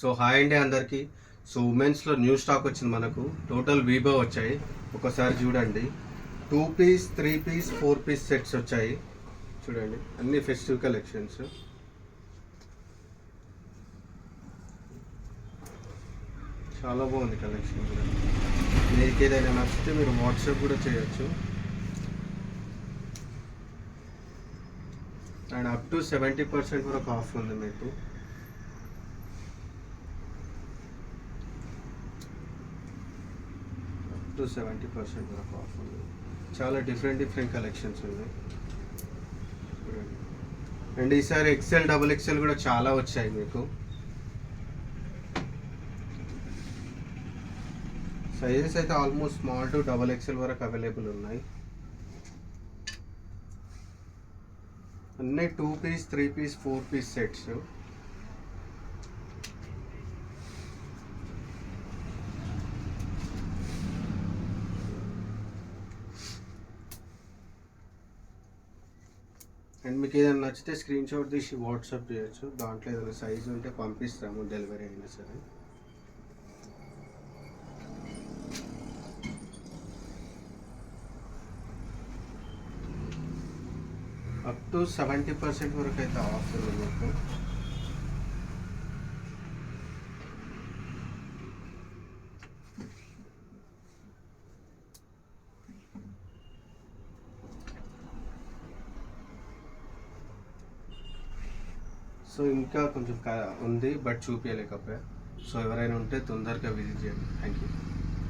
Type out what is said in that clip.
So hi అండి అందరికీ. So ఉమెన్స్లో new stock వచ్చింది మనకు. టోటల్ వీబో వచ్చాయి. ఒకసారి చూడండి. 2 పీస్ 3 పీస్ 4 పీస్ సెట్స్ వచ్చాయి. చూడండి అన్ని ఫెస్టివ్ కలెక్షన్స్. చాలా బాగుంది కలెక్షన్ కూడా. మీకు ఏదైనా నచ్చితే మీరు వాట్సాప్ కూడా చేయొచ్చు. అండ్ అప్ టు 70% వరకు ఆఫ్ ఉంది మీకు. అప్ టు 70% వరకు ఆఫ్ ఉంది. చాలా డిఫరెంట్ కలెక్షన్స్ ఉన్నాయి. అండ్ ఈసారి XL XXL కూడా చాలా వచ్చాయి మీకు. సైజెస్ అయితే ఆల్మోస్ట్ స్మాల్ టు XXL వరకు అవైలబుల్ ఉన్నాయి. అన్నీ 2 piece 3 piece 4 piece sets. And మీకు ఏదైనా నచ్చితే స్క్రీన్ షాట్ తీసి వాట్సాప్ చేయొచ్చు. దాంట్లో ఏదైనా సైజు ఉంటే పంపిస్తాము, డెలివరీ అయినా సరే. అప్ టు 70% వరకు అయితే ఆఫ్ ఉంది మీకు. సో ఇంకా కొంచెం ఉంది, బట్ చూపించలేకపోయా. సో ఎవరైనా ఉంటే తొందరగా విజిట్ చేయండి. Thank you.